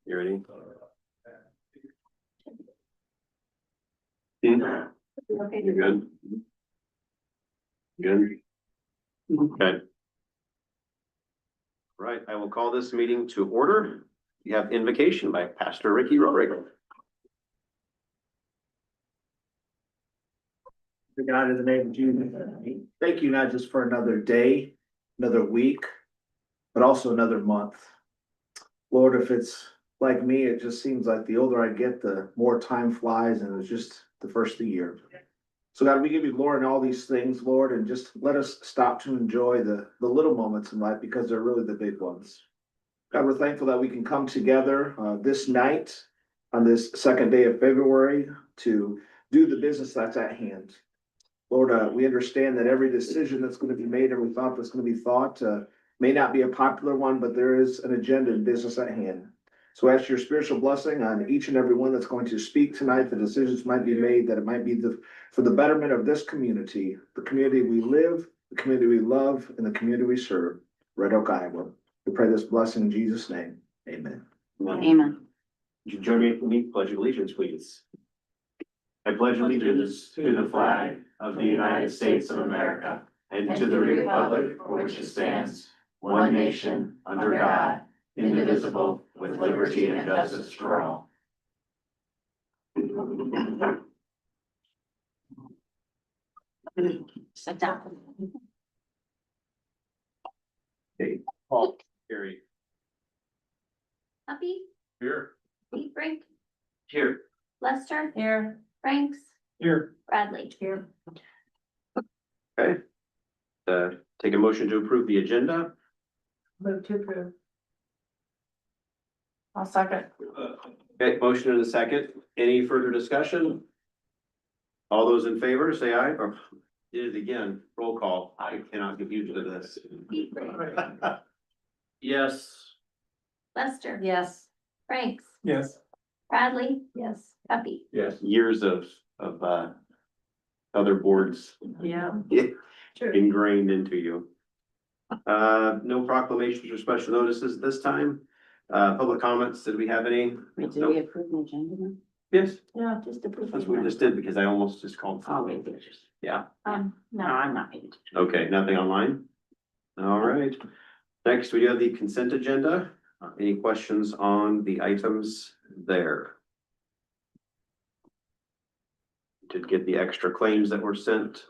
You ready? Okay. You're good? Good? Okay. Right, I will call this meeting to order. You have invocation by Pastor Ricky Rohrig. God, in the name of Jesus, thank you not just for another day, another week, but also another month. Lord, if it's like me, it just seems like the older I get, the more time flies, and it's just the first of the year. So God, we give you glory in all these things, Lord, and just let us stop to enjoy the little moments in life because they're really the big ones. God, we're thankful that we can come together this night on this second day of February to do the business that's at hand. Lord, we understand that every decision that's going to be made, every thought that's going to be thought, may not be a popular one, but there is an agenda and business at hand. So ask your spiritual blessing on each and every one that's going to speak tonight. The decisions might be made, that it might be for the betterment of this community, the community we live, the community we love, and the community we serve, Red Oak, Iowa. We pray this blessing in Jesus' name. Amen. Amen. Would you join me for me? Pledge of allegiance, please. I pledge allegiance to the flag of the United States of America and to the republic for which it stands, one nation, under God, indivisible, with liberty and justice for all. Sit down. Okay, Paul, Gary. Happy, Here. Pete Brink, Here. Lester. Here. Franks, Here. Bradley. Here. Okay. Take a motion to approve the agenda. Move to approve. I'll second. Okay, motion and a second. Any further discussion? All those in favor, say aye, or did it again, roll call. I cannot get used to this. Pete Brink, Yes. Lester. Yes. Franks, Yes. Bradley. Yes. Happy. Yes. Years of other boards Yeah. ingrained into you. No proclamations or special notices this time. Public comments, did we have any? Wait, did Nope. we approve the agenda then? Yes, Yeah, just approve. that's what we just did because I almost just called. Oh, wait, Yeah, no, I'm not paying attention. okay, nothing online? All right. Next, we have the consent agenda. Any questions on the items there? Did get the extra claims that were sent.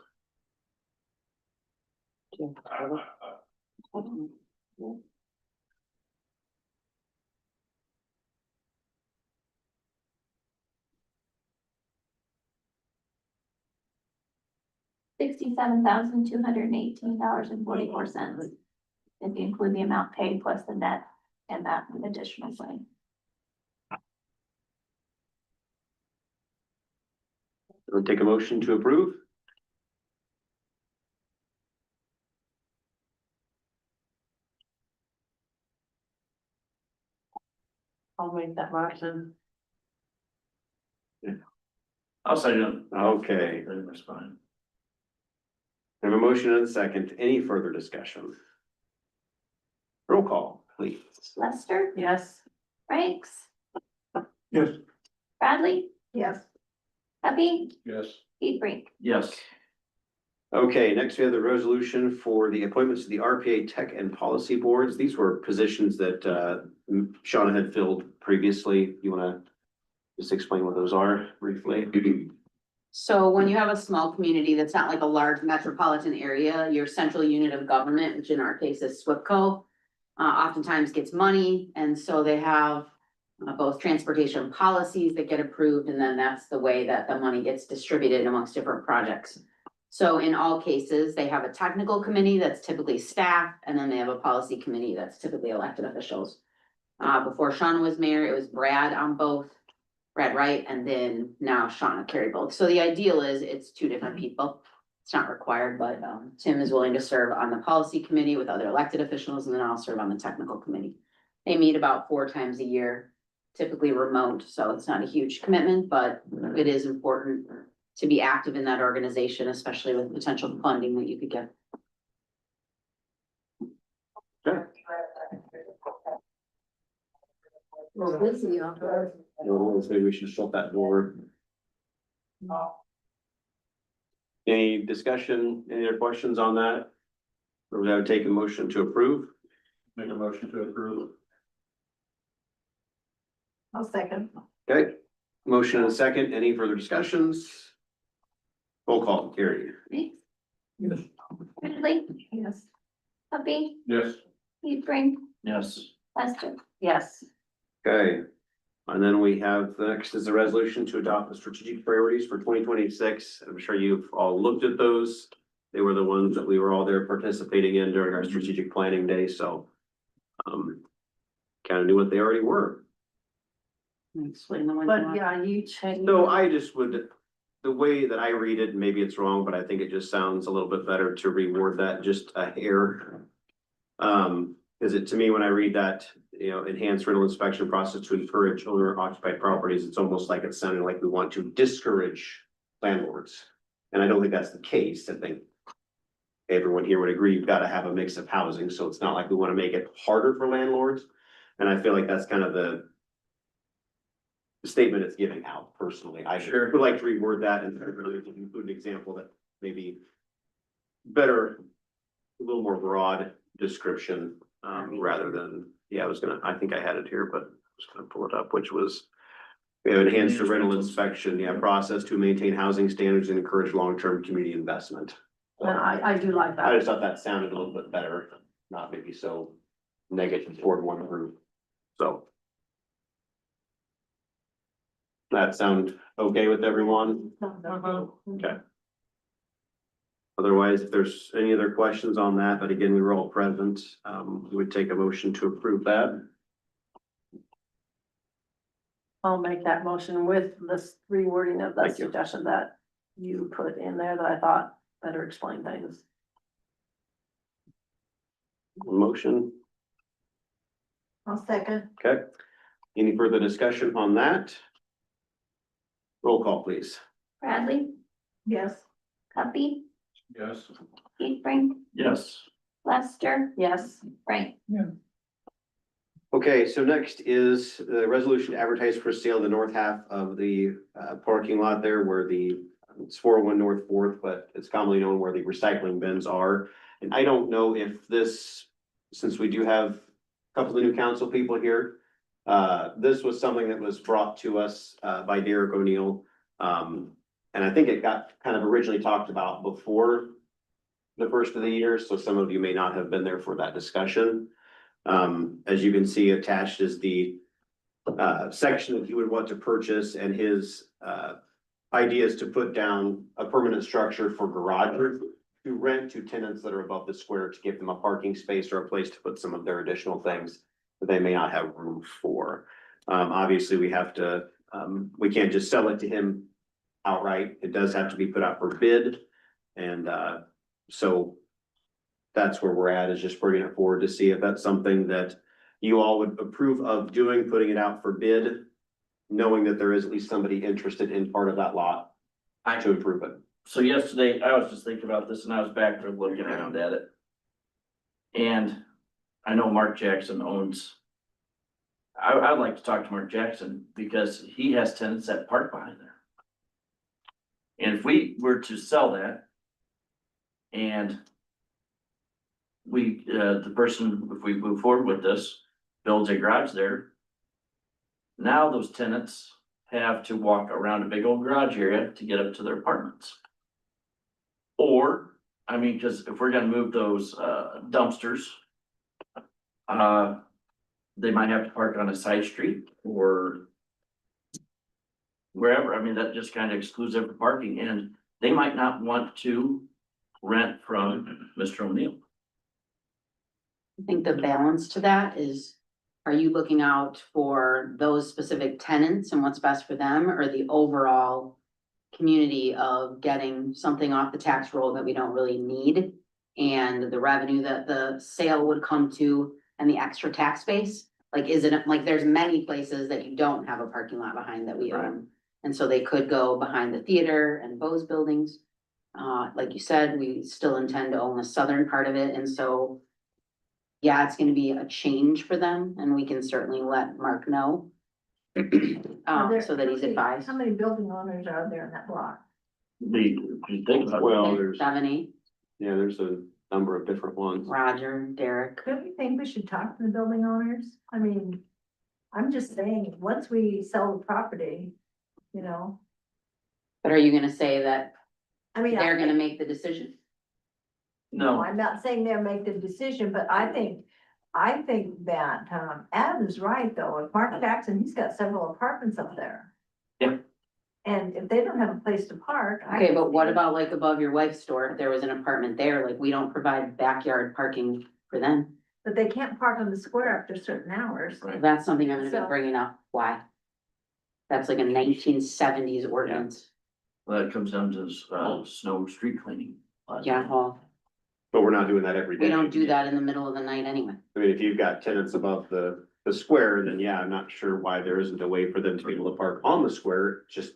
$67,218.44. If you include the amount paid plus the net and that additional claim. We'll take a motion to approve. I'll make that motion. I'll say no. Okay. That's fine. I have a motion and a second. Any further discussion? Roll call, please. Lester. Yes. Franks. Yes. Bradley. Yes. Happy. Yes. Pete Brink. Yes. Okay, next we have the resolution for the appointments to the RPA Tech and Policy Boards. These were positions that Shauna had filled previously. You wanna just explain what those are briefly? So when you have a small community that's not like a large metropolitan area, your central unit of government, which in our case is SWPCO, oftentimes gets money, and so they have both transportation policies that get approved, and then that's the way that the money gets distributed amongst different projects. So in all cases, they have a technical committee that's typically staff, and then they have a policy committee that's typically elected officials. Before Shauna was mayor, it was Brad on both. Brad Wright, and then now Shauna carry both. So the ideal is it's two different people. It's not required, but Tim is willing to serve on the policy committee with other elected officials, and then I'll serve on the technical committee. They meet about 4 times a year, typically remote, so it's not a huge commitment, but it is important to be active in that organization, especially with potential funding that you could get. Well, busy on her. Maybe we should shut that door. Any discussion, any other questions on that? Or would I take a motion to approve? Make a motion to approve. I'll second. Okay, motion and a second, any further discussions? Roll call, Carrie. Thanks. Yes. Ridley, Yes. Humpy, Yes. Hebrink, Yes. Lester. Yes. Okay. And then we have, the next is a resolution to adopt the strategic priorities for 2026. I'm sure you've all looked at those. They were the ones that we were all there participating in during our strategic planning day, so. Kind of knew what they already were. Explain the one. But yeah, you change. So I just would, the way that I read it, maybe it's wrong, but I think it just sounds a little bit better to reword that just a hair. Cause it, to me, when I read that, you know, enhanced rental inspection process to encourage owner occupied properties, it's almost like it's sounding like we want to discourage landlords. And I don't think that's the case. I think everyone here would agree you've got to have a mix of housing, so it's not like we want to make it harder for landlords. And I feel like that's kind of the statement it's giving out personally. I Sure. would like to reword that and really include an example that maybe better, a little more broad description, rather than, yeah, I think I had it here, but I was gonna pull it up, which was we have enhanced the rental inspection, process to maintain housing standards and encourage long-term community investment. And I do like I that. just thought that sounded a little bit better, not maybe so negative toward one group, so. That sound okay with everyone? Okay. Otherwise, if there's any other questions on that, but again, we were all present, we would take a motion to approve that. I'll make that motion with this rewording of the Thank you. suggestion that you put in there that I thought better explain things. Motion, I'll second. okay. Any further discussion on that? Roll call, please. Bradley, Yes. Humpy, Yes. Hebrink, Yes. Lester, Yes. Frank. Okay, so next is the resolution to advertise for sale the north half of the parking lot there where it's 401 North Fourth, but it's commonly known where the recycling bins are. And I don't know if this, since we do have a couple of new council people here, this was something that was brought to us by Derek O'Neill. And I think it got kind of originally talked about before the first of the year, so some of you may not have been there for that discussion. As you can see, attached is the section that he would want to purchase, and his idea is to put down a permanent structure for garages to rent to tenants that are above the square to give them a parking space or a place to put some of their additional things that they may not have room for. Obviously, we have to, we can't just sell it to him outright. It does have to be put out for bid. And so that's where we're at, is just bringing it forward to see if that's something that you all would approve of doing, putting it out for bid, knowing that there is at least somebody interested in part of that lot to improve it. So yesterday, I was just thinking about this and I was back there looking around at it. And I know Mark Jackson owns. I'd like to talk to Mark Jackson because he has tenants that park behind there. And if we were to sell that. And we, the person, if we move forward with this, builds a garage there. Now those tenants have to walk around a big old garage area to get up to their apartments. Or, I mean, cause if we're gonna move those dumpsters. They might have to park on a side street or. Wherever, I mean, that just kind of excludes them from parking, and they might not want to rent from Mr. O'Neill. I think the balance to that is, are you looking out for those specific tenants and what's best for them, or the overall community of getting something off the tax roll that we don't really need, and the revenue that the sale would come to, and the extra tax base? Like, is it, like, there's many places that you don't have a parking lot behind that we own, and so they could go behind the theater and Bose buildings. Like you said, we still intend to own the southern part of it, and so yeah, it's gonna be a change for them, and we can certainly let Mark know. So that he's advised. How many building owners are there in that block? You think about it. Well, there's, 7, 8, yeah, there's a number of different ones. Roger, Derek. Don't you think we should talk to the building owners? I mean, I'm just saying, once we sell the property, you know, But are you gonna say that I mean. they're gonna make the decision? No, No, I'm not saying they'll make the decision, but I think that, Adam's right, though. If Mark Jackson, he's got several apartments up there. Yeah. And if they don't have a place to park. Okay, but what about like above your wife's store, if there was an apartment there, like we don't provide backyard parking for them? But they can't park on the square after certain hours. Right. That's something I'm gonna So- be bringing up, why? That's like a 1970s ordinance, that comes down to, snow street cleaning. yeah, well, But we're not doing that every day. we don't do that in the middle of the night anyway. I mean, if you've got tenants above the square, then yeah, I'm not sure why there isn't a way for them to be able to park on the square, just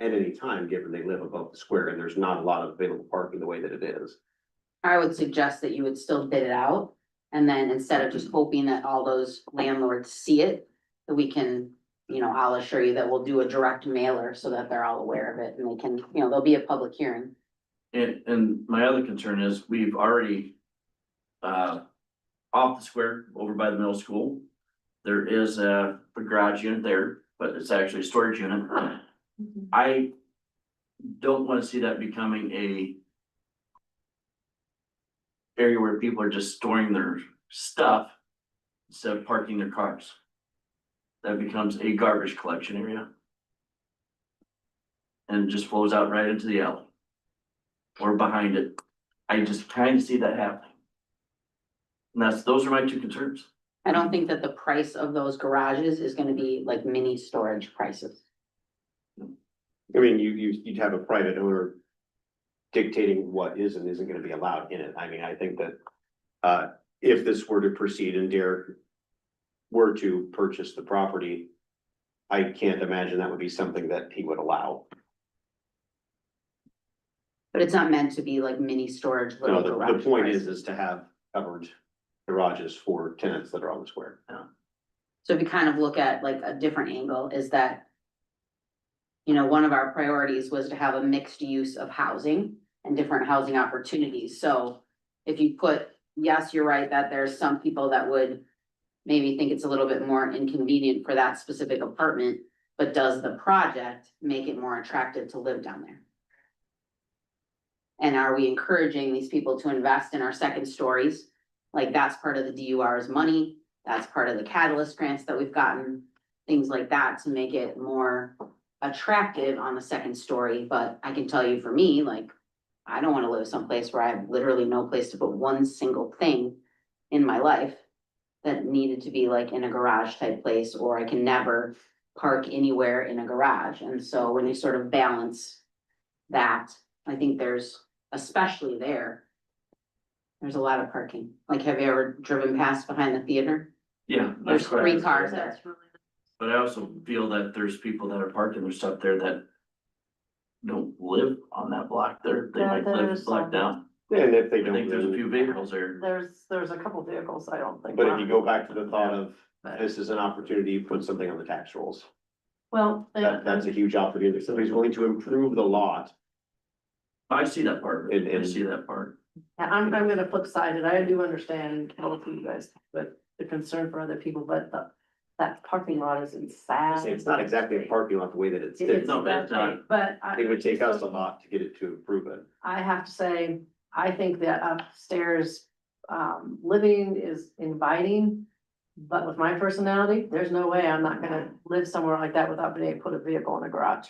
at any time, given they live above the square and there's not a lot of available parking the way that it is. I would suggest that you would still bid it out, and then instead of just hoping that all those landlords see it, that we can, I'll assure you that we'll do a direct mailer so that they're all aware of it, and they can, there'll be a public hearing. And my other concern is, we've already, off the square, over by the middle school, there is a garage unit there, but it's actually a storage unit. I don't wanna see that becoming a area where people are just storing their stuff instead of parking their cars. That becomes a garbage collection area. And it just flows out right into the alley. Or behind it. I just kind of see that happening. And those are my two concerns. I don't think that the price of those garages is gonna be like mini storage prices. I mean, you'd have a private owner dictating what is and isn't gonna be allowed in it. I mean, I think that, if this were to proceed and Derek were to purchase the property, I can't imagine that would be something that he would allow. But it's not meant to be like mini storage No, little the garage. point prices. is to have covered garages for tenants that are on the square. So if you kind of look at like a different angle, is that. One of our priorities was to have a mixed use of housing and different housing opportunities, so. If you put, yes, you're right, that there's some people that would. Maybe think it's a little bit more inconvenient for that specific apartment, but does the project make it more attractive to live down there? And are we encouraging these people to invest in our second stories? Like, that's part of the DUR's money, that's part of the catalyst grants that we've gotten, things like that to make it more attractive on the second story. But I can tell you, for me, like, I don't wanna live someplace where I have literally no place to put one single thing in my life that needed to be like in a garage type place, or I can never park anywhere in a garage. And so when you sort of balance that, I think there's, especially there's a lot of parking. Like, have you ever driven past behind the theater? Yeah. There's that's correct. 3 cars there. That's really. But I also feel that there's people that are parking their stuff there that don't live on that block there. They Yeah, might live there's block some. down. And if they I don't, think there's a few vehicles there. There's a couple vehicles, I don't think. but if you go back to the thought of, But- this is an opportunity to put something on the tax rolls. Well, That's a huge opportunity. If somebody's willing to improve the lot. I see that part. I And- see that part. yeah, I'm gonna flip side it. I do understand both of you guys, but the concern for other people, but that parking lot is insane. It's not exactly a parking lot the way that it's. It's No, but it's not. But It would take us a lot to get it to improve it. I have to say, I think that upstairs, living is inviting. But with my personality, there's no way I'm not gonna live somewhere like that without being able to put a vehicle in a garage.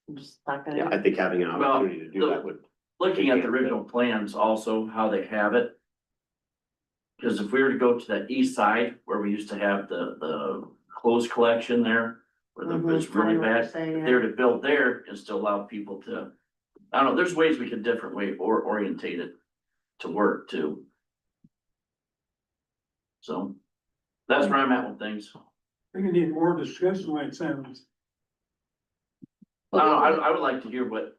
I'm just not Yeah, gonna. I think having an opportunity to do that would. Looking at the original plans also, how they have it. Cause if we were to go to that east side where we used to have the clothes collection there, where it was Mhm, I really know what you're bad, saying, if yeah. they were to build there and still allow people to. I don't know, there's ways we could different way or orientate it to work too. So, that's where I'm at with things. I think you need more discussion, like it sounds. I would like to hear what.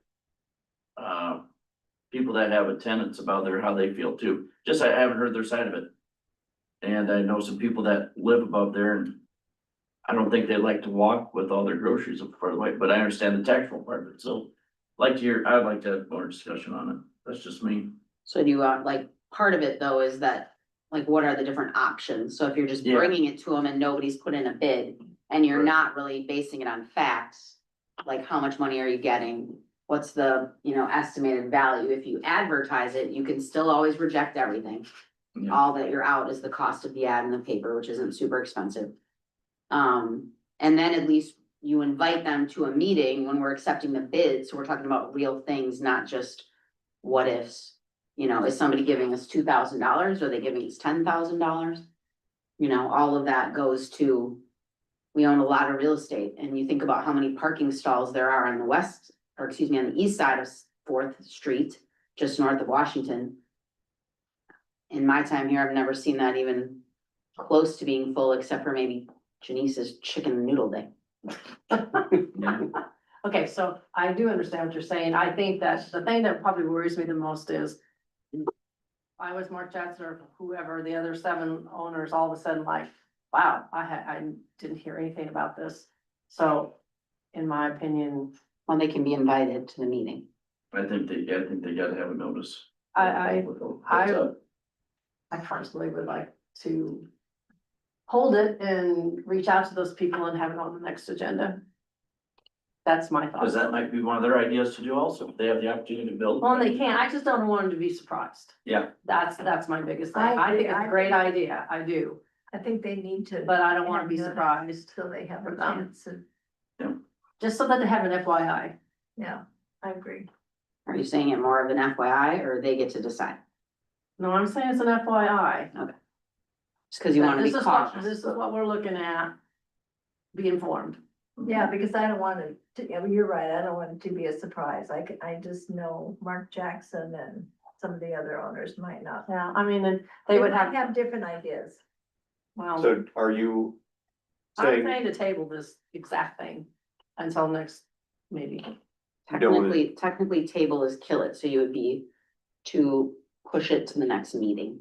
People that have attendance about how they feel too, just I haven't heard their side of it. And I know some people that live above there and I don't think they like to walk with all their groceries up far away, but I understand the tactful part of it, so. I'd like to have more discussion on it, that's just me. So do you want, like, part of it though is that, like, what are the different options? So if you're just Yeah. bringing it to them and nobody's put in a bid and you're not really basing it on facts, like how much money are you getting? What's the, estimated value? If you advertise it, you can still always reject everything. Yeah. All that you're out is the cost of the ad in the paper, which isn't super expensive. And then at least you invite them to a meeting when we're accepting the bid, so we're talking about real things, not just what ifs. Is somebody giving us $2,000? Are they giving us $10,000? All of that goes to, we own a lot of real estate, and you think about how many parking stalls there are on the on the east side of Fourth Street, just north of Washington. In my time here, I've never seen that even close to being full, except for maybe Janice's chicken noodle day. Okay, so I do understand what you're saying. I think that the thing that probably worries me the most is I was Mark Jackson or whoever, the other 7 owners, all of a sudden like, wow, I didn't hear anything about this. So in my opinion, Well, they can be invited to the meeting. I think they gotta have a notice. I Heads up. personally would like to hold it and reach out to those people and have it on the next agenda. That's my thought. Cause that might be one of their ideas to do also, if they have the opportunity to build. Well, they can't, I just don't want them to be surprised. Yeah. That's my biggest thing. I I think agree. it's a great idea, I do, I think they need to. but I don't wanna be have surprised. So they have a for them. chance to, Just so that they have an FYI. yeah, I agree. Are you saying it more of an FYI or they get to decide? No, I'm saying it's an FYI. Just because you want to be This is what- cautious. This is what we're looking at. Be informed. Yeah, because I don't want it to, yeah, you're right, I don't want it to be a surprise. I just know Mark Jackson and some of the other owners might not. Yeah, I mean, and they would might have, have different ideas. well, So are you I'm saying, saying to table this exact thing until next meeting. You don't wanna- Technically table is kill it, so you would be to push it to the next meeting.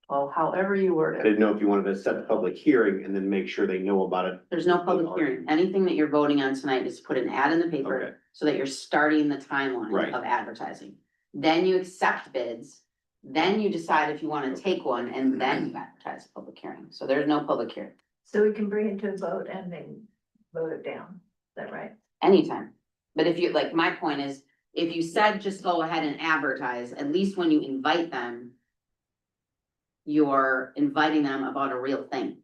Well, however you word I it. didn't know if you wanted to set the public hearing and then make sure they know about it. There's no public hearing. Anything that you're voting on tonight is to put an ad in the Okay. paper so that you're starting the timeline Right. of advertising. Then you accept bids, then you decide if you want to take one, and then you advertise a public hearing. So there's no public hearing So we can bring it to a vote and then vote it down. Is that right? anytime. But if you, like, my point is, if you said just go ahead and advertise, at least when you invite them, you're inviting them about a real thing.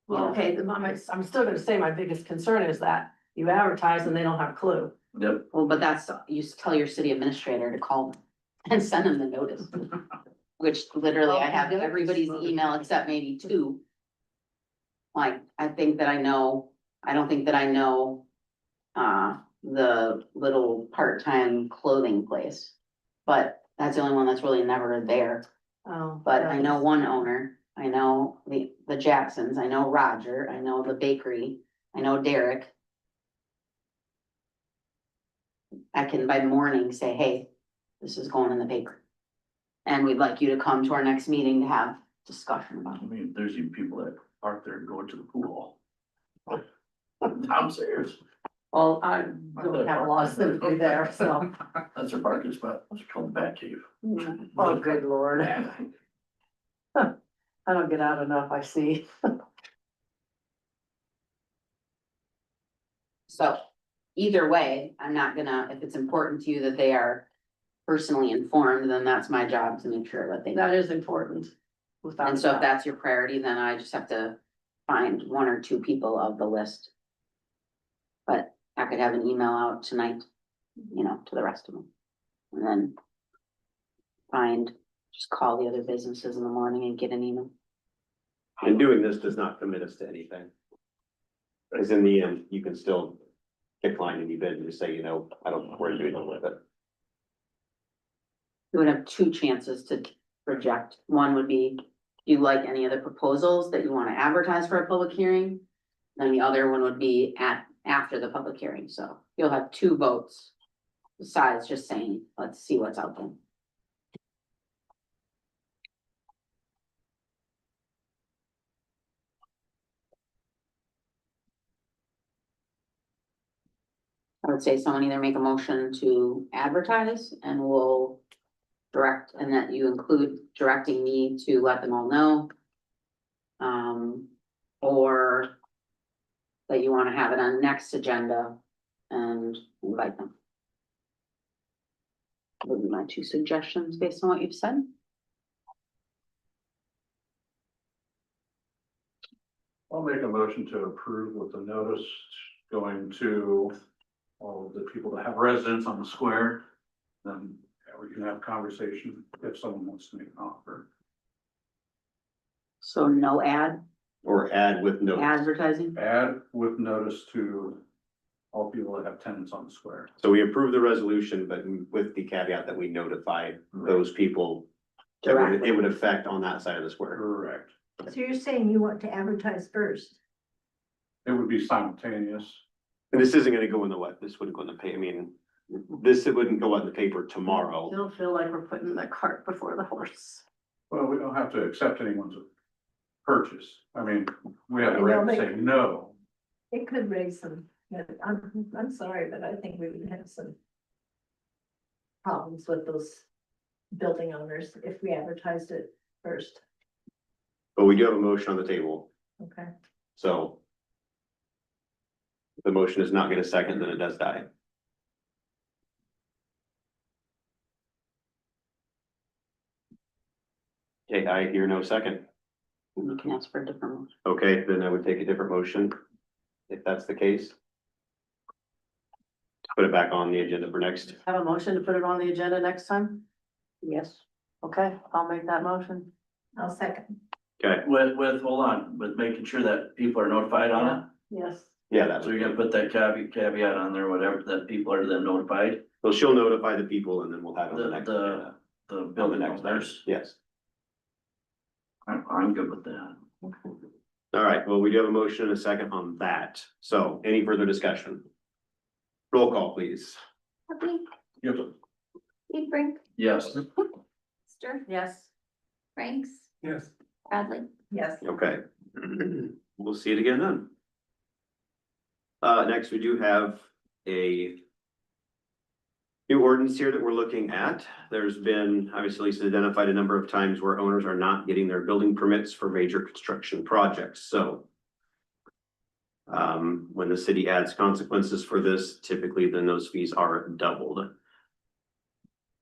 Well, okay, I'm still gonna say my biggest concern is that you advertise and they don't have a clue. Yep. Well, but that's, you tell your city administrator to call them and send them the notice. Which literally I have everybody's email except maybe 2. Like, I don't think that I know, the little part-time clothing place. But that's the only one that's really never there. Oh. But I know one owner, I know the Jacksons, I know Roger, I know the bakery, I know Derek. I can by morning say, hey, this is going in the paper. And we'd like you to come to our next meeting to have discussion about I it. mean, there's even people that park there and go to the pool. I'm serious. Well, I don't have a lot of sympathy there, so. That's their parking spot, that's called the Bat Cave. Oh, good lord. I don't get out enough, I see. So either way, I'm not gonna, if it's important to you that they are personally informed, then that's my job to make sure that they know. That is important. without And a so if doubt. that's your priority, then I just have to find 1 or 2 people of the list. But I could have an email out tonight, to the rest of them. And then just call the other businesses in the morning and get an email. And doing this does not commit us to anything. Because in the end, you can still decline any bid and just say, I don't know where to do anything with it. You would have 2 chances to reject. One would be, do you like any of the proposals that you want to advertise for a public hearing? Then the other one would be after the public hearing, so you'll have 2 votes. Besides just saying, let's see what's out there. I would say someone either make a motion to advertise and we'll direct, and that you include directing me to let them all know. Or that you wanna have it on next agenda and invite them. Those are my two suggestions based on what you've said. I'll make a motion to approve with the notice going to all of the people that have residents on the square. Then we can have conversation if someone wants to make an offer. So no ad, Or add with no. advertising? Add with notice to all people that have tenants on the square. So we approve the resolution, but with the caveat that we notify those people that Directly. it would affect on that side of the square. Correct. So you're saying you want to advertise first? It would be simultaneous. And this isn't gonna go in the what? This wouldn't go in the pay, I mean, this wouldn't go out in the paper tomorrow. Still feel like we're putting the cart before the horse. Well, we don't have to accept anyone's purchase. I mean, we have I the know, right to but- say no. It could raise some, I'm sorry, but I think we would have some problems with those building owners if we advertised it first, But we do have a motion on the table, okay? so. If the motion is not gonna second, then it does die. Okay, I hear no second. You can ask for a different one. Okay, then I would take a different motion, if that's the case. Put it back on the agenda for next. Have a motion to put it on the agenda next time? Yes. Okay, I'll make that motion. I'll second. Okay, Hold on, with making sure that people are notified on Yes. yeah, it. that So was, you're gonna put that caveat on there, whatever, that people are then notified, well, she'll notify the people and then we'll have it on the next. The- agenda. the On the building next owners. Yes, I'm good with that. all right, well, we do have a motion and a second on that, so any further discussion? Roll call, please. Hubley, Yep. Hebrink, Yes. Ster, Yes. Franks, Yes. Bradley. Yes, Okay, we'll see it again then. Next, we do have a new ordinance here that we're looking at. There's been, obviously, Lisa identified a number of times where owners are not getting their building permits for major construction projects, so. When the city adds consequences for this, typically then those fees are doubled.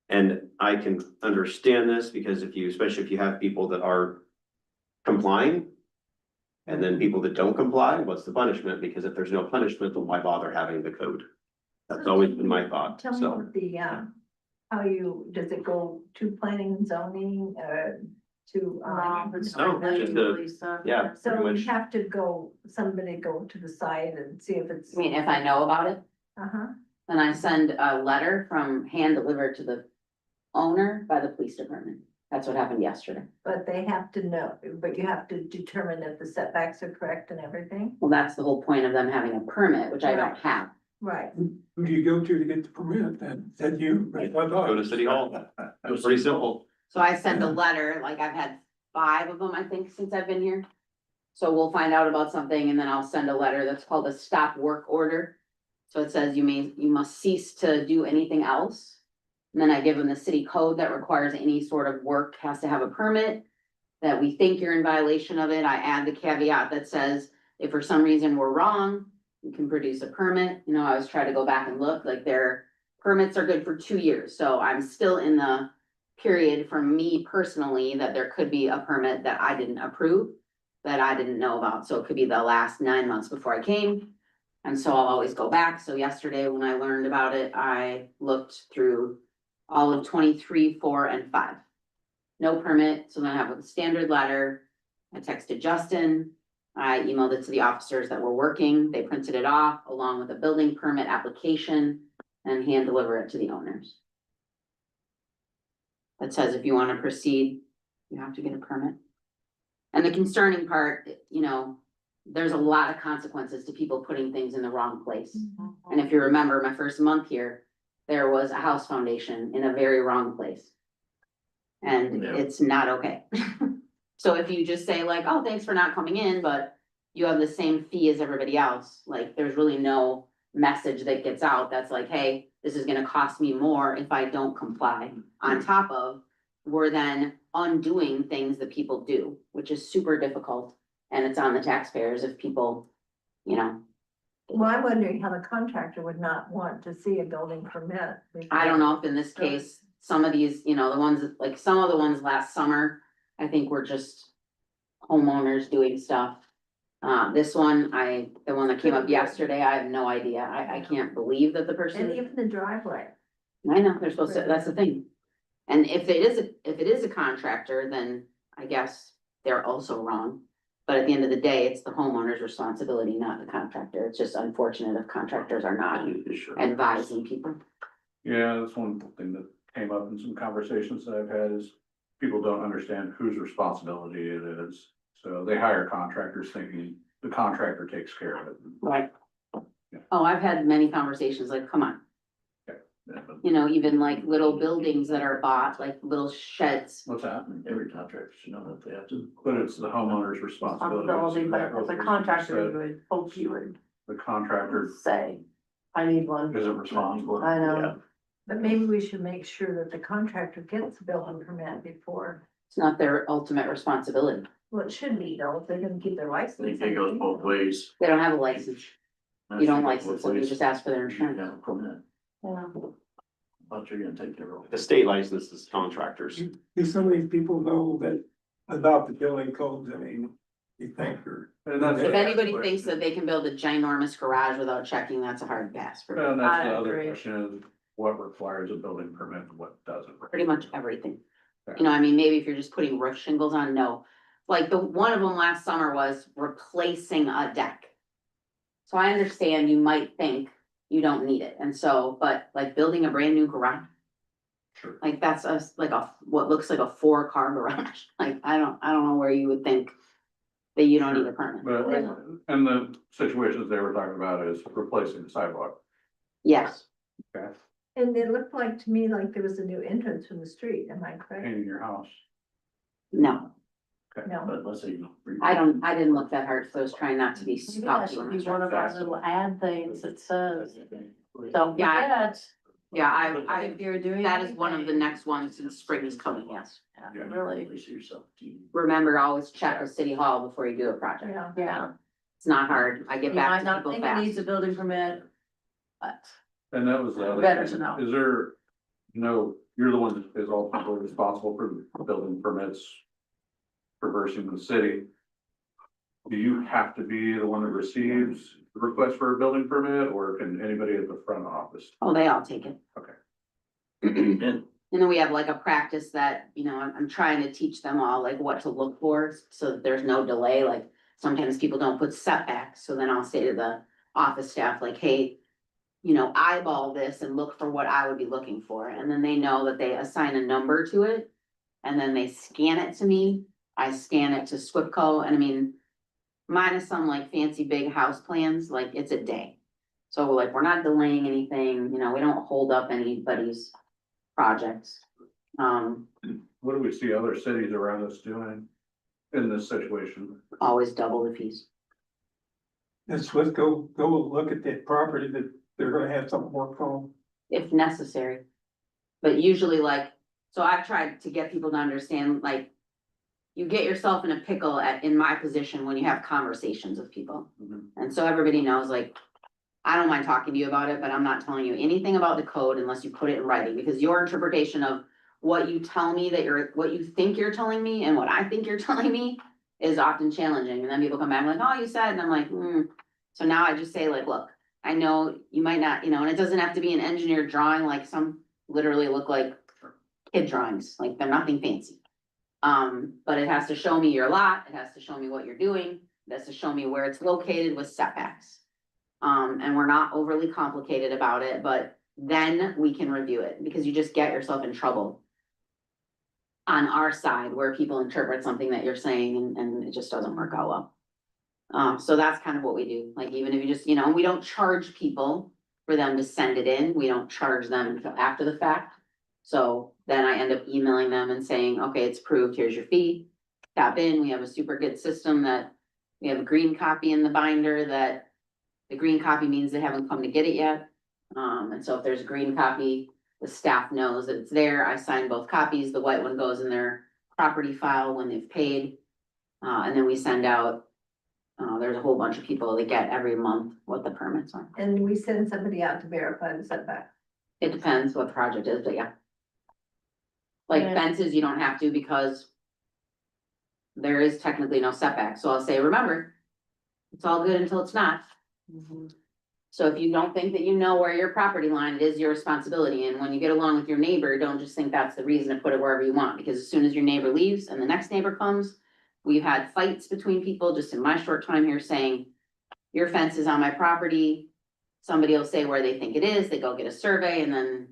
And I can understand this because if you, especially if you have people that are complying. And then people that don't comply, what's the punishment? Because if there's no punishment, then why bother having the code? That's always been my thought, tell me so. what the, how you, does it go to planning and zoning, to? It's No, like that, just a- Lisa. Yeah, So pretty you much. have to go, somebody go to the site and see if it's. I mean, if I know about it, Uh-huh, then I send a letter from hand delivered to the owner by the police department. That's what happened yesterday. but they have to know, but you have to determine if the setbacks are correct and everything, Well, that's the whole point of them having a permit, which I don't Right. have. right? Who do you go to get the permit then? Is that you? I thought- Go to City Hall. It was pretty simple. So I send a letter, like I've had 5 of them, I think, since I've been here. So we'll find out about something and then I'll send a letter that's called a stop work order. So it says you must cease to do anything else. And then I give them the city code that requires any sort of work has to have a permit. That we think you're in violation of it. I add the caveat that says, if for some reason we're wrong, you can produce a permit. You know, I always try to go back and look, like their permits are good for 2 years. So I'm still in the period for me personally that there could be a permit that I didn't approve. That I didn't know about. So it could be the last 9 months before I came. And so I'll always go back. So yesterday when I learned about it, I looked through all of 23, 4, and 5. No permit, so then I have a standard letter. I texted Justin. I emailed it to the officers that were working. They printed it off along with a building permit application and hand deliver it to the owners. That says if you want to proceed, you have to get a permit. And the concerning part, you know, there's a lot of consequences to people putting things in the wrong place. And if you remember my first month here, there was a house foundation in a very wrong place. And Yeah. it's not okay. So if you just say like, oh, thanks for not coming in, but you have the same fee as everybody else, like, there's really no message that gets out that's like, hey, this is gonna cost me more if I don't comply. On top of, we're then undoing things that people do, which is super difficult. And it's on the taxpayers if people, you know, Well, I'm wondering how the contractor would not want to see a building permit. I don't know if in this case, some of these, you know, the ones, like some of the ones last summer, I think were just homeowners doing stuff. This one, the one that came up yesterday, I have no idea. I can't believe that the And person, even the driveway. I know, they're supposed to, that's the thing. And if it is a contractor, then I guess they're also wrong. But at the end of the day, it's the homeowner's responsibility, not the contractor. It's just unfortunate if contractors are not advising people. Yeah, that's one thing that came up in some conversations that I've had is people don't understand whose responsibility it is. So they hire contractors thinking the contractor takes care of it. Right. Yeah. Oh, I've had many conversations like, come on, Yeah, but you know, even like little buildings that are bought, like little sheds. What's that? every contractor should know that they have to. But it's the homeowner's responsibility. Responsibility, but Exactly as a what you contractor, said. you would hope you would The contractor say, I need one. isn't responsible. I know. But maybe we should make sure that the contractor gets a building permit before, It's not their ultimate responsibility. well, it should be though, if they're gonna keep their I license. think it goes both ways. They don't have a license. You don't I think license both them, you ways. just ask for their You insurance. got a permit, Yeah. but you're gonna take care of The it. state licenses contractors. Do some of these people know that about the building codes? I mean, you think or. And that's- If anybody thinks that they can build a ginormous garage without checking, that's a hard pass for me. And that's the I other agree. question is what requires a building permit and what doesn't. Pretty much everything. You know, I mean, maybe if you're just putting roof shingles on, no. Like one of them last summer was replacing a deck. So I understand you might think you don't need it, and so, but like building a brand new garage. Sure. Like that's what looks like a 4-car garage, like I don't know where you would think that you don't need a permit. But, and the situations they were talking about is replacing the sidewalk. Yes, Okay, And it looked like to me like there was a new entrance from the street, am I correct? painting your house. no, No, But let's say. I didn't look that hard, so I was trying not to be Maybe that stopped. should be one of our little ad things that says, don't Yeah, forget. Yeah, I, If you're doing. that is one of the anything. next ones since spring is coming, yes. Yeah, really, Yourself. Remember, always check with City Hall before you do a project. yeah. yeah. It's not hard. I You get back might to not people think it needs a fast. building permit, but And that was the other. Better thing. to know. Is there, you're the one that is ultimately responsible for building permits. Reversing the city. Do you have to be the one that receives the request for a building permit, or can anybody at the front office? Oh, they all take it. Okay. And And then we have like a practice that, you know, I'm trying to teach them all like what to look for so that there's no delay. Like sometimes people don't put setbacks. So then I'll say to the office staff, like, hey, you know, eyeball this and look for what I would be looking for. And then they know that they assign a number to it. And then they scan it to me. I scan it to SWIPCO. And I mean, minus some like fancy big house plans, like it's a day. So like, we're not delaying anything, you know, we don't hold up anybody's projects. What do we see other cities around us doing in this situation? Always double the fees. Let's go look at that property that they're gonna have something worked on. If necessary. But usually like, so I've tried to get people to understand, like, you get yourself in a pickle in my position when you have conversations with people. Mhm. And so everybody knows, like, I don't mind talking to you about it, but I'm not telling you anything about the code unless you put it in writing, because your interpretation of what you tell me what you think you're telling me and what I think you're telling me is often challenging. And then people come back like, oh, you said, and I'm like, So now I just say like, look, I know you might not, you know, and it doesn't have to be an engineered drawing, like some literally look like kid drawings, like they're nothing fancy. But it has to show me your lot, it has to show me what you're doing, it has to show me where it's located with setbacks. And we're not overly complicated about it, but then we can review it, because you just get yourself in trouble on our side where people interpret something that you're saying and it just doesn't work out well. So that's kind of what we do, like even if you just, you know, we don't charge people for them to send it in, we don't charge them until after the fact. So then I end up emailing them and saying, okay, it's approved, here's your fee. Tap in, we have a super good system that we have a green copy in the binder that The green copy means they haven't come to get it yet. And so if there's a green copy, the staff knows that it's there. I sign both copies. The white one goes in their property file when they've paid. And then we send out, there's a whole bunch of people that get every month what the permits are. And we send somebody out to verify the setback. It depends what the project is, but yeah. Like Yeah. fences, you don't have to because there is technically no setback. So I'll say, remember, it's all good until it's not. So if you don't think that you know where your property line, it is your responsibility. And when you get along with your neighbor, don't just think that's the reason to put it wherever you want, because as soon as your neighbor leaves and the next neighbor comes, we've had fights between people just in my short time here saying, your fence is on my property. Somebody will say where they think it is, they go get a survey, and then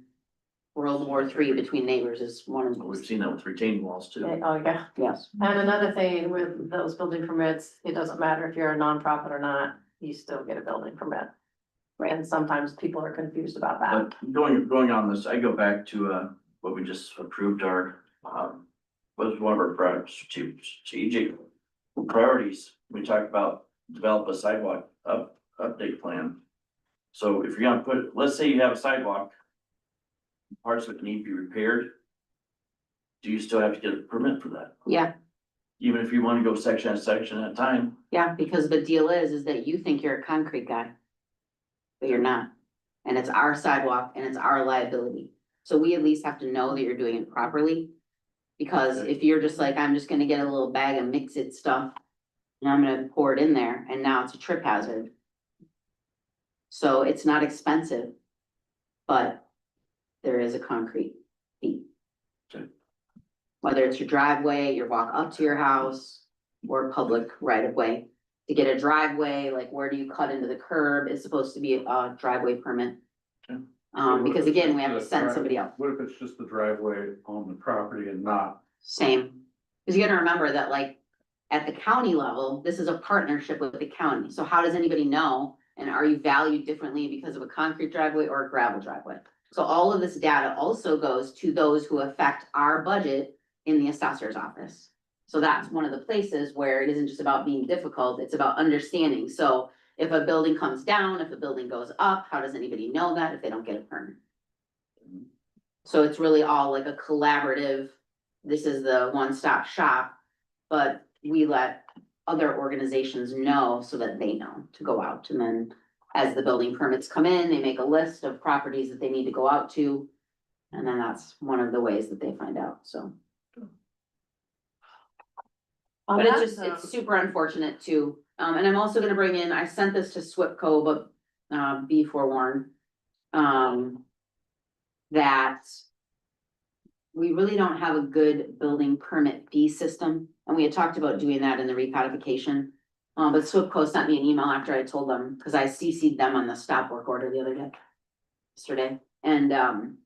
World War III between neighbors is one of We've those. seen that with retaining walls too. Oh, yeah. Yes. And another thing with those building permits, it doesn't matter if you're a nonprofit or not, you still get a building permit. And sometimes people are confused about that. But going on this, I go back to, what we just approved our, was one of our strategic priorities. We talked about develop a sidewalk update plan. So if you're gonna put, let's say you have a sidewalk, parts of it need to be repaired. Do you still have to get a permit for that? Yeah, Even if you wanna go section at a time? yeah, because the deal is that you think you're a concrete guy. But you're not. And it's our sidewalk and it's our liability. So we at least have to know that you're doing it properly. Because if you're just like, I'm just gonna get a little bag of mix-it stuff. And I'm gonna pour it in there and now it's a trip hazard. So it's not expensive. But there is a concrete fee. Okay. Whether it's your driveway, your walk up to your house, or public right of way. To get a driveway, like where do you cut into the curb is supposed to be a driveway permit. Okay. Because again, we have to send somebody out. What if it's just the driveway on the property and not? Same. Because you gotta remember that like at the county level, this is a partnership with the county. So how does anybody know? And are you valued differently because of a concrete driveway or a gravel driveway? So all of this data also goes to those who affect our budget in the assessor's office. So that's one of the places where it isn't just about being difficult, it's about understanding. So if a building comes down, if a building goes up, how does anybody know that if they don't get a permit? So it's really all like a collaborative, this is the one-stop shop, but we let other organizations know so that they know to go out. And then as the building permits come in, they make a list of properties that they need to go out to. And then that's one of the ways that they find out, so. On But it's that just, note- it's super unfortunate too. And I'm also gonna bring in, I sent this to SWIPCO, but, be forewarned. That we really don't have a good building permit fee system, and we had talked about doing that in the recodification. But SWIPCO sent me an email after I told them, cause I CC'd them on the stop work order the other day. Yesterday, and,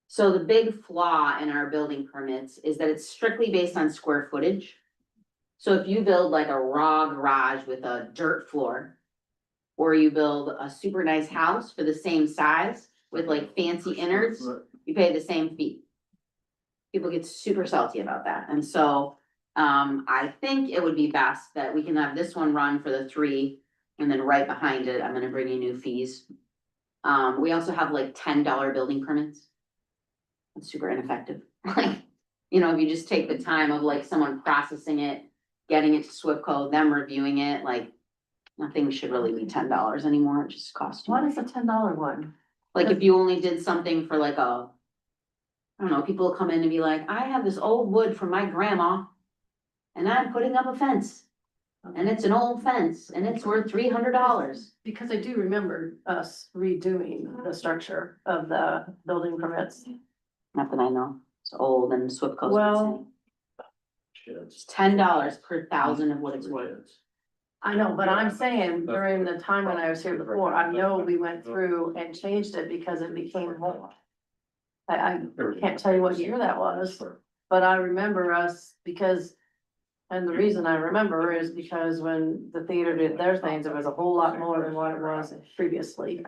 so the big flaw in our building permits is that it's strictly based on square footage. So if you build like a raw garage with a dirt floor, or you build a super nice house for the same size with like fancy innards, you pay the same fee. People get super salty about that, and so, I think it would be best that we can have this one run for the 3, and then right behind it, I'm gonna bring you new fees. We also have like $10 building permits. It's super ineffective. Like, you know, if you just take the time of like someone processing it, getting it to SWIPCO, them reviewing it, like. Nothing should really be $10 anymore, it just costs too What much. is a $10 one? Like if you only did something for like a. I don't know, people will come in and be like, I have this old wood from my grandma. And I'm putting up a fence, and it's an old fence, and it's worth $300. Because I do remember us redoing the structure of the building permits. Not that I know, it's old and SWIPCO's. Well- It's $10 per thousand of what it's worth. I know, but I'm saying during the time when I was here before, I know we went through and changed it because it became more. I can't tell you what year that was, but I remember us because. And the reason I remember is because when the theater did their things, it was a whole lot more than what it was previously.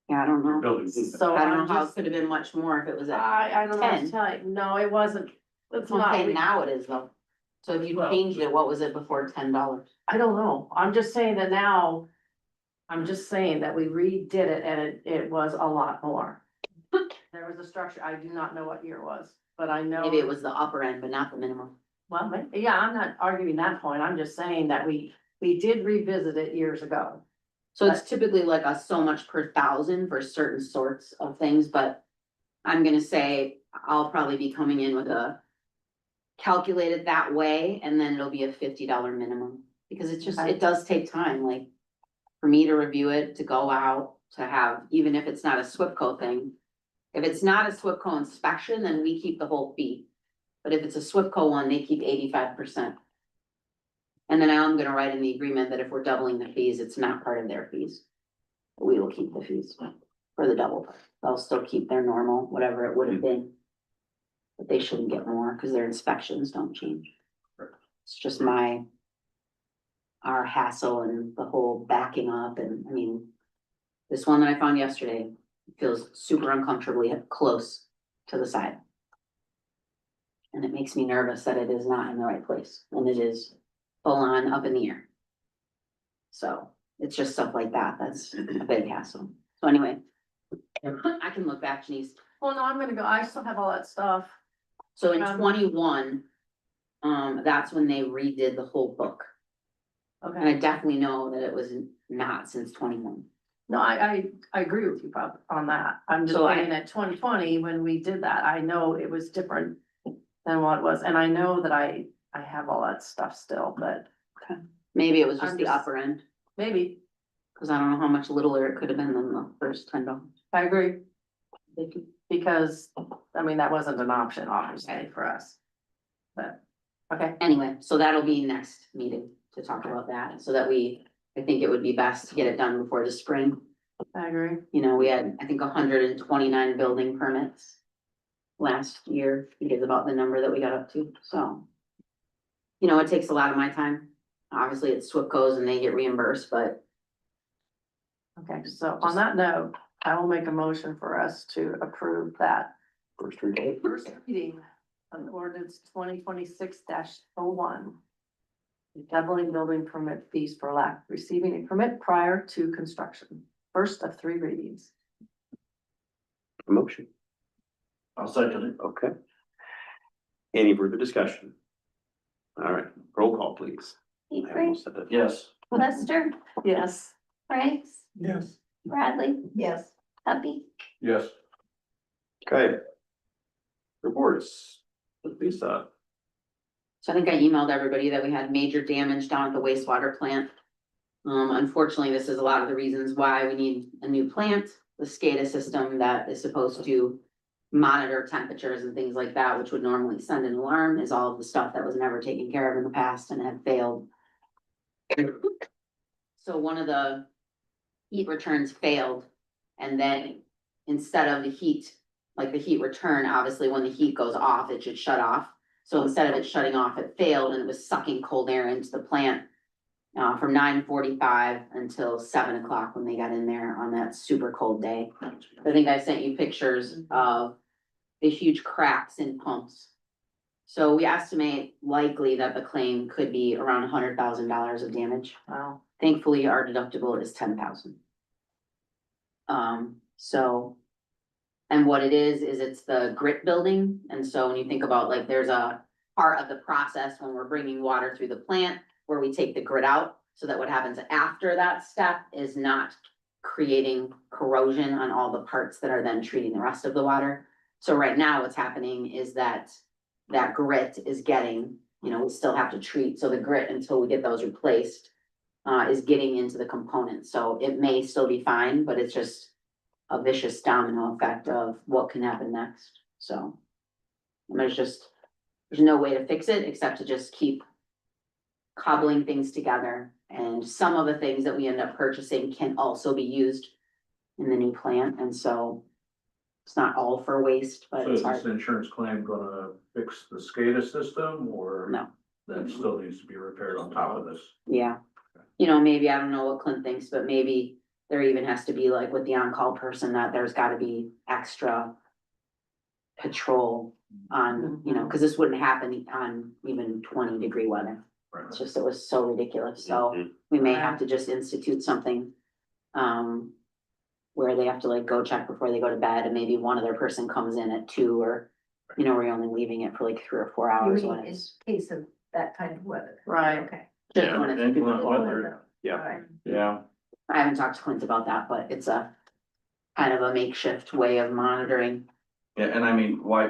Yeah, I don't know. Buildings. So I don't I'm know how it just, could have been much more if it was at. I don't know what 10. to tell you. No, it wasn't. It's I'm not. saying now it is though. So if you changed it, what was it before $10? I don't know. I'm just saying that now, I'm just saying that we redid it and it was a lot more. There was a structure, I do not know what year it was, but I know. Maybe it was the upper end, but not the minimum. Well, yeah, I'm not arguing that point, I'm just saying that we did revisit it years ago. So it's typically like a so much per thousand for certain sorts of things, but I'm gonna say I'll probably be coming in with a calculated that way, and then it'll be a $50 minimum, because it's just, Okay. it does take time, like for me to review it, to go out, to have, even if it's not a SWIPCO thing. If it's not a SWIPCO inspection, then we keep the whole fee. But if it's a SWIPCO one, they keep 85%. And then I'm gonna write in the agreement that if we're doubling the fees, it's not part of their fees. We will keep the fees for the double. They'll still keep their normal, whatever it would have been. But they shouldn't get more because their inspections don't change. It's just our hassle and the whole backing up, and I mean, this one that I found yesterday feels super uncomfortably close to the side. And it makes me nervous that it is not in the right place, and it is full on up in the air. So it's just stuff like that, that's a big hassle. So anyway, I can look back, Denise. Well, no, I'm gonna go, I still have all that stuff. So in 21, that's when they redid the whole book. And I Okay, definitely know that it was not since 21. no, I agree with you, Bob, on that. I'm just So saying at 2020, when we did that, I know it was different than what it was, and I know that I have all that stuff still, but Maybe it was just I'm the just- upper end, maybe, because I don't know how much littler it could have been than the first $10. I agree. Because, I mean, that wasn't an option, obviously, for us. But, okay, Anyway, so that'll be next meeting to talk about that, so that I think it would be best to get it done before the spring. I agree. You know, we had, I think, 129 building permits last year, I think is about the number that we got up to, so. You know, it takes a lot of my time. Obviously, it's SWIPCOs and they get reimbursed, but Okay, so on that note, I will make a motion for us to approve that First reading. first reading on ordinance 2026-01. Doubling building permit fees for lack of receiving a permit prior to construction. First of 3 readings. Motion, I'll second it. okay. Any further discussion? All right, roll call, please. I Avery, almost said it. Yes. Lester, Yes. Franks, Yes. Bradley, Yes, Hubbie. Yes. Okay. Reports, Lisa. so I think I emailed everybody that we had major damage down at the wastewater plant. Unfortunately, this is a lot of the reasons why we need a new plant, the SCADA system that is supposed to monitor temperatures and things like that, which would normally send an alarm, is all of the stuff that was never taken care of in the past and had failed. So one of the heat returns failed, and then instead of the heat, like the heat return, obviously when the heat goes off, it should shut off. So instead of it shutting off, it failed and it was sucking cold air into the plant from 9:45 until 7 o'clock when they got in there on that super cold day. I think I sent you pictures of the huge cracks in pumps. So we estimate likely that the claim could be around $100,000 of damage. Wow. Thankfully, our deductible is 10,000. So. And what it is it's the grit building, and so when you think about, like, there's a part of the process when we're bringing water through the plant where we take the grit out, so that what happens after that step is not creating corrosion on all the parts that are then treating the rest of the water. So right now, what's happening is that grit is getting, you know, we still have to treat, so the grit, until we get those replaced, is getting into the components, so it may still be fine, but it's just a vicious domino effect of what can happen next, so. And there's no way to fix it except to just keep cobbling things together, and some of the things that we end up purchasing can also be used in the new plant, and so it's not all for waste, but So it's is hard. this insurance claim gonna fix the SCADA system, or? No. That still needs to be repaired on top of this? Yeah, you know, maybe, I don't know what Clint thinks, but maybe there even has to be, like with the on-call person, that there's gotta be extra patrol on, you know, cause this wouldn't happen on even 20-degree weather. Right. It's just, it was so ridiculous, so we may have to just institute something where they have to like go check before they go to bed, and maybe one other person comes in at 2, or, you know, we're only leaving it for like 3 or 4 You hours mean when in it's. case of that kind of weather? Right. Okay. Just Yeah, when it's. inclement weather. Yeah. Alright. Yeah, I haven't talked to Clint about that, but it's a kind of a makeshift way of monitoring. yeah, and I mean, why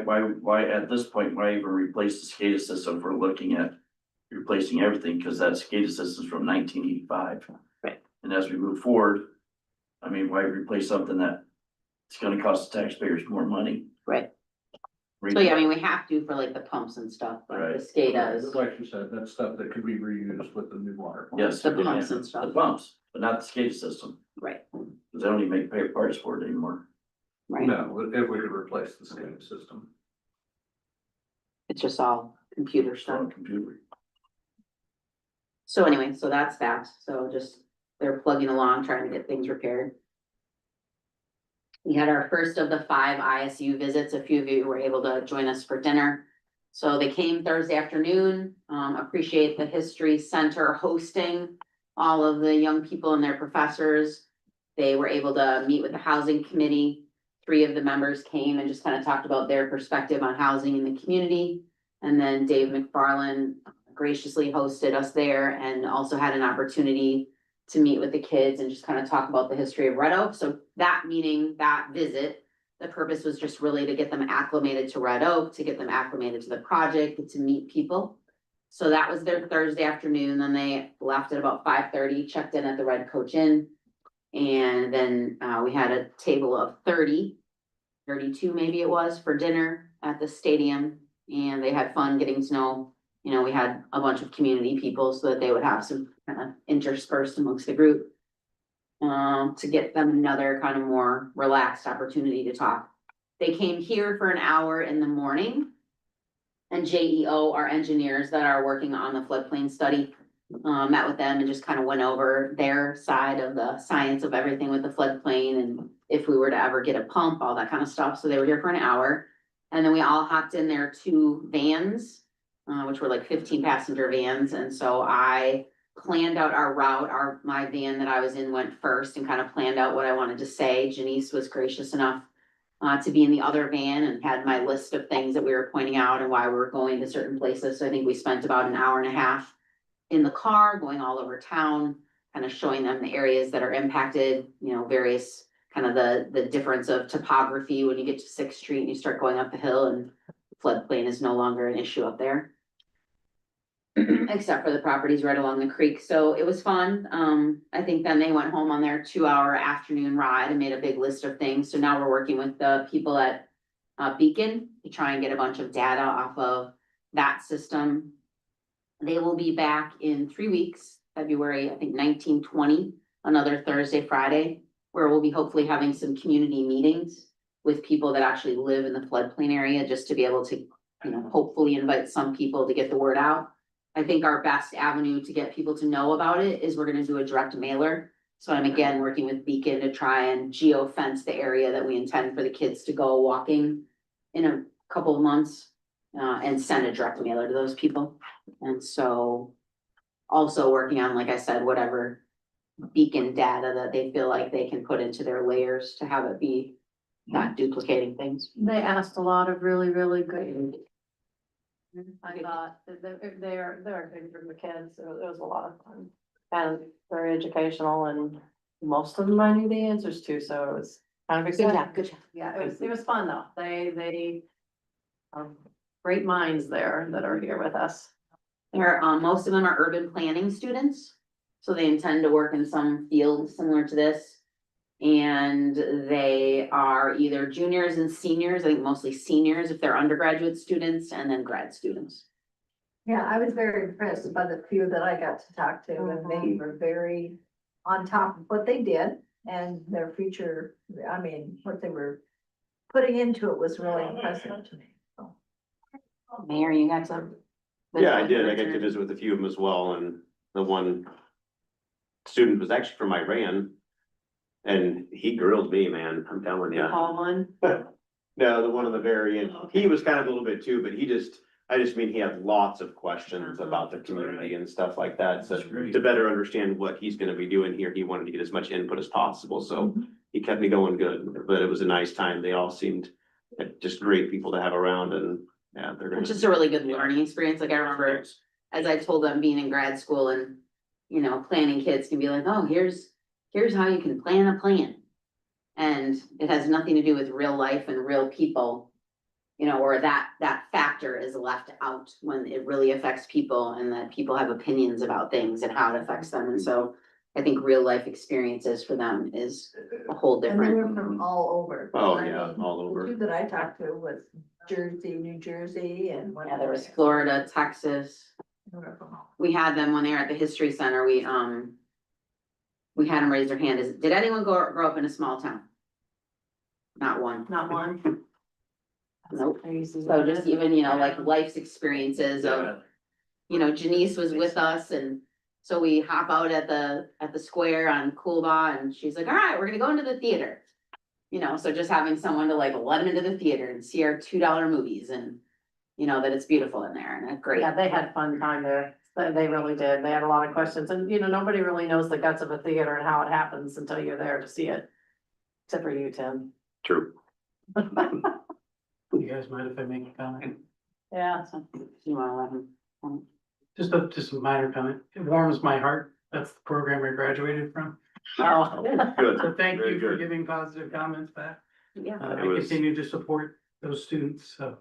at this point, why even replace the SCADA system if we're looking at replacing everything, because that SCADA system's from 1985. Right. And as we move forward, I mean, why replace something that it's gonna cost the taxpayers more money? Right. So yeah, I mean, we have to for like the pumps and stuff, but Right. the SCADA is Like you said, that's stuff that could be reused with the new water. plant. Yes. the yeah, pumps and stuff. The pumps, but not the SCADA system, Right, because they don't even make paper parts for it anymore. right. No, if we could replace the SCADA system. It's just all computer It's on stuff. a computer. So anyway, so that's that. So just, they're plugging along, trying to get things repaired. We had our first of the 5 ISU visits. A few of you were able to join us for dinner. So they came Thursday afternoon. Appreciate the History Center hosting all of the young people and their professors. They were able to meet with the housing committee. 3 of the members came and just kind of talked about their perspective on housing in the community. And then Dave McFarland graciously hosted us there and also had an opportunity to meet with the kids and just kind of talk about the history of Red Oak. So that meeting, that visit, the purpose was just really to get them acclimated to Red Oak, to get them acclimated to the project, get to meet people. So that was their Thursday afternoon. Then they left at about 5:30, checked in at the Red Coach Inn. And then we had a table of 32 maybe it was, for dinner at the stadium. And they had fun getting to know, you know, we had a bunch of community people so that they would have some kind of interspersed amongst the group. To get them another kind of more relaxed opportunity to talk. They came here for an hour in the morning. And JEO, our engineers that are working on the floodplain study, met with them and just kind of went over their side of the science of everything with the floodplain, and if we were to ever get a pump, all that kind of stuff. So they were here for an hour. And then we all hopped in their 2 vans, which were like 15-passenger vans. And so I planned out our route. My van that I was in went first and kind of planned out what I wanted to say. Janice was gracious enough to be in the other van and had my list of things that we were pointing out and why we were going to certain places. So I think we spent about an hour and a half in the car, going all over town, kind of showing them the areas that are impacted, you know, various kind of the difference of topography when you get to 6th Street and you start going up the hill, and floodplain is no longer an issue up there. Except for the properties right along the creek. So it was fun. I think then they went home on their 2-hour afternoon ride and made a big list of things. So now we're working with the people at Beacon to try and get a bunch of data off of that system. They will be back in 3 weeks, February, I think 19-20, another Thursday, Friday, where we'll be hopefully having some community meetings with people that actually live in the floodplain area, just to be able to, you know, hopefully invite some people to get the word out. I think our best avenue to get people to know about it is we're gonna do a direct mailer. So I'm again working with Beacon to try and geo-fence the area that we intend for the kids to go walking in a couple of months, and send a direct mailer to those people. And so also working on, like I said, whatever Beacon data that they feel like they can put into their layers to have it be not duplicating things. They asked a lot of really, really good. I thought that they're good for the kids. It was a lot of fun and very educational, and most of them I knew the answers to, so it was kind of exciting. Good job. Yeah, it was fun though. They great minds there that are here with us. They're, most of them are urban planning students, so they intend to work in some field similar to this. And they are either juniors and seniors, I think mostly seniors if they're undergraduate students, and then grad students. Yeah, I was very impressed by the few that I got to talk to, and they were very on top of what they did and their future. I mean, what they were putting into it was really impressive to me. So. Mayor, you got some? Yeah, I did. I got to visit with a few of them as well, and the one student was actually from Iran. And he grilled me, man, I'm telling you. All one. No, the one on the very end, he was kind of a little bit too, but he just I just mean he had lots of questions about the community and stuff like that, so That's great. to better understand what he's gonna be doing here, he wanted to get as much input as possible, so he kept me going good, but it was a nice time, they all seemed like just great people to have around, and yeah, they're gonna. It's just a really good learning experience, like I remember, as I told them, being in grad school and, you know, planning kids can be like, oh, here's how you can plan a plan. And it has nothing to do with real life and real people, you know, or that factor is left out when it really affects people and that people have opinions about things and how it affects them. And so I think real life experiences for them is a whole And they were different. from all over. Oh, I yeah, mean, all The over. two that I talked to was Jersey, New Jersey, and. Yeah, there was Florida, Texas. They were from all- We had them when they were at the History Center. We had them raise their hand. Did anyone grow up in a small town? Not one. Not one. Nope. Crazy. So just even, you know, like life's experiences of, you know, Janice was with us and so we hop out at the square on Coolbaugh and she's like, all right, we're gonna go into the theater. You know, so just having someone to like let them into the theater and see our $2 movies and, you know, that it's beautiful in there and a great. Yeah, they had fun time there. They really did. They had a lot of questions and, you know, nobody really knows the guts of a theater and how it happens until you're there to see it. Except for you, Tim. True. You guys mind if I make a comment? Yeah. So, you wanna let them? Just a minor comment. It warms my heart. That's the program I graduated from. Oh. Good. So thank Very you for good. giving positive comments back. Yeah. I It was- continue to support those students, so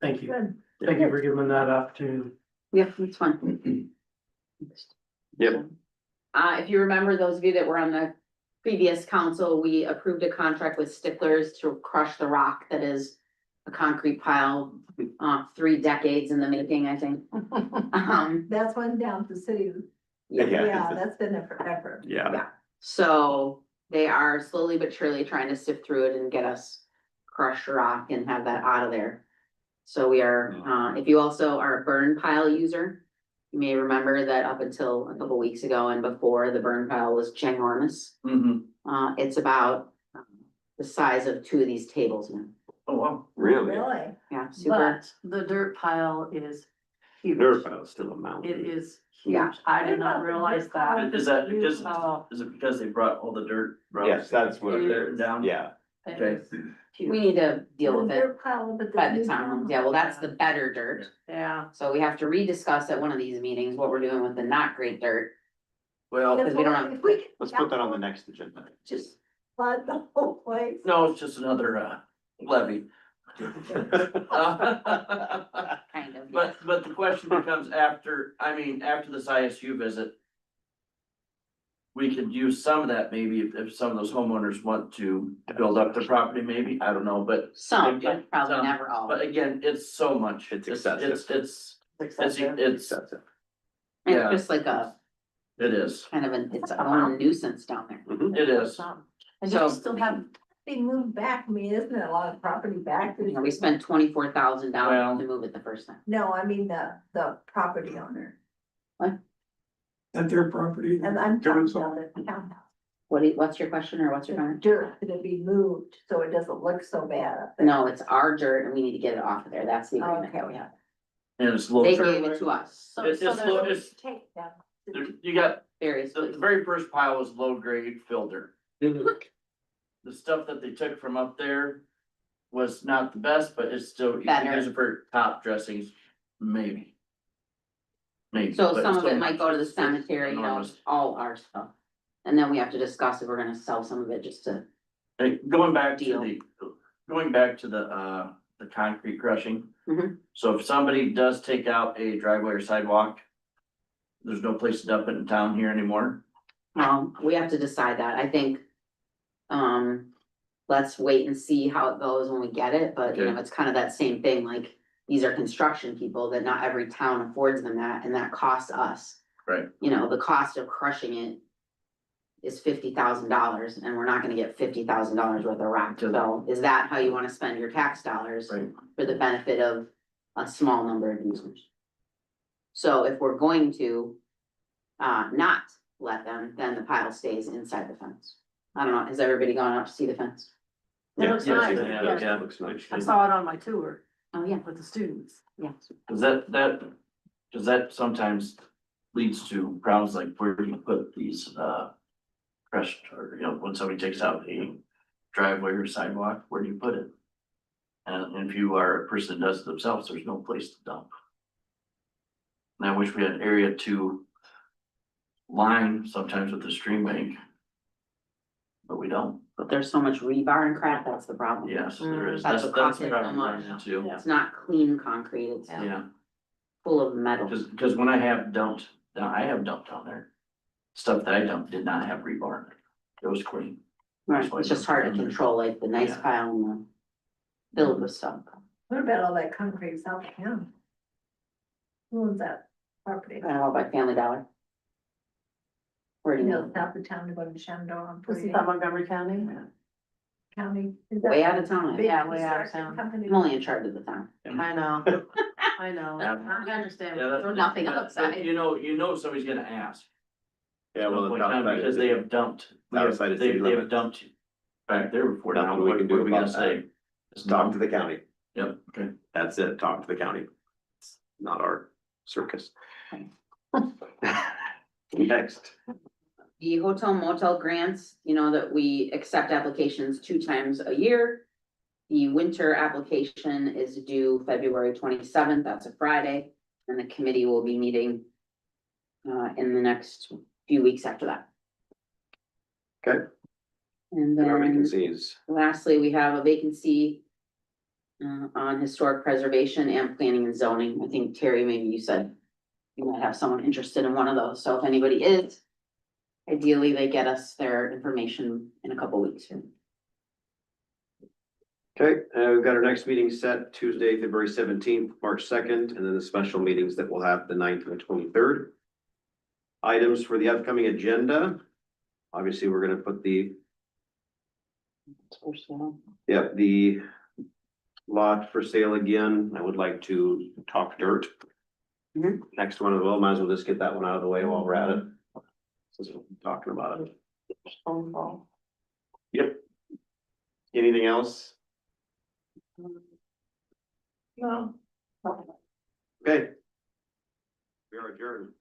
thank you. Good. Thank you for giving them that opportunity. Yeah, it's fun. Yep. If you remember, those of you that were on the previous council, we approved a contract with Sticklers to crush the rock that is a concrete pile, 3 decades in the making, I think. That's one down to the city. Yeah. Yeah, that's been there forever. Yeah, So they are slowly but surely trying to sift through it and get us crushed rock and have that out of there. So we are, if you also are a burn pile user, you may remember that up until a couple weeks ago and before, the burn pile was ginormous. It's about the size of 2 of these tables now. Oh, wow. really. Really? Yeah, super. But the dirt pile is huge. Dirt pile's still a mountain. It is Yeah. huge. I did not realize that. Is that because, Oh, is it because they brought all the dirt? Yes, that's what it There is. down? Yeah. it Okay. is We huge. need to deal with it Dirt pile, but by the the new townhomes. Yeah, well, that's the better dirt. Yeah. So we have to rediscuss at one of these meetings what we're doing with the not great dirt. Well, Because we don't have- If we could Let's put that on the next agenda. Just flood the whole place. no, it's just another, levy. Kind of. But the question becomes after this ISU visit. We could use some of that maybe if some of those homeowners want to build up their property, maybe, I don't know, but Some, Yeah, but probably some. never all. again, it's so much. It's excessive. It's Excessive. it's, That's it. yeah. It's just like it is, kind of its own nuisance down there. Mhm. it is. And So- you still have, They moved back, I mean, isn't it a lot of property back? You know, we spent $24,000 Well- to move it the first time. No, I mean, the property owner, At their property. and I'm Doing talking about the townhouse. What's your question or what's your The comment? dirt, could it be moved so it doesn't look so bad up there? No, it's our dirt and we need to get it off of there. That's the agreement that we have. And it's low. They gave it to us, so, It's- so it's there's, low- a- it's- Take them. You got, various. the very first pile was low grade filter. The stuff that they took from up there was not the best, but it's still, you can Better. use it for top dressings, maybe. Maybe. So but some of still it might go to the it's still cemetery, you know, enormous. all our stuff. And then we have to discuss if we're gonna sell some of it just to, Hey, going back to Deal. the concrete crushing. Mhm. So if somebody does take out a driveway or sidewalk, there's no place to dump it in town here anymore. we have to decide that. I think. Let's wait and see how it goes when we get it, but you know, Okay. it's kind of that same thing, like. These are construction people that not every town affords them that, and that costs us. Right. You know, the cost of crushing it. Is $50,000 and we're not gonna get $50,000 worth of rock, so is that how you wanna spend your tax dollars? Right. For the benefit of a small number of users? So if we're going to. Not let them, then the pile stays inside the fence. I don't know, has everybody gone up to see the fence? it looks nice. Yeah, Yes. yeah, looks nice. I saw it on my tour. Oh, yeah, with the students. yes. Cause cause that sometimes leads to problems like where do you put these, crushed, or, when somebody takes out a driveway or sidewalk, where do you put it? And if you are a person that does it themselves, there's no place to dump. And I wish we had an area to line sometimes with the stream bank. But we don't, But there's so much rebar and crap, that's the problem. yes, there is, That's that's what the costs it so problem much. I'm into, It's not clean concrete, it's yeah. full of metal. Cause when I have dumped down there, stuff that I dumped did not have rebar. It was clean. Right, it's just hard to control, like the nice Yeah. pile and the filled with stuff. What about all that concrete south of town? Who owns that property? By Family Dollar. Where do You you know, live? south of town to go to Shenandoah. Isn't that Montgomery County? County. Is that Way out of town. big Yeah, way out of construction town. company? I'm only in charge of the town. I know, I know, Yeah. I understand. Yeah, Throw nothing but outside. You know somebody's gonna ask. Yeah, well, Point it's in time, outside because of they the- have dumped, outside of they city have limits. dumped back there before now, Nothing we what can do are we gonna about that. say? Just talk to the county. Yep, okay. That's it. Talk to the county. It's not our circus. Next. The hotel motel grants, that we accept applications 2 times a year. The winter application is due February 27th, that's a Friday, and the committee will be meeting in the next few weeks after that. Okay. And There are then vacancies. lastly, we have a vacancy on historic preservation and planning and zoning. I think Terry, maybe you said you might have someone interested in one of those, so if anybody is, ideally, they get us their information in a couple weeks. Okay, we've got our next meeting set Tuesday, February 17th, March 2nd, and then the special meetings that we'll have the 9th and the 23rd. Items for the upcoming agenda. Obviously, we're gonna put the lot for sale again. I would like to talk dirt. Mhm. Next one as well, might as well just get that one out of the way while we're at it. Since we're talking about it. Phone call. Yep. Anything else? No. Okay. We are adjourned.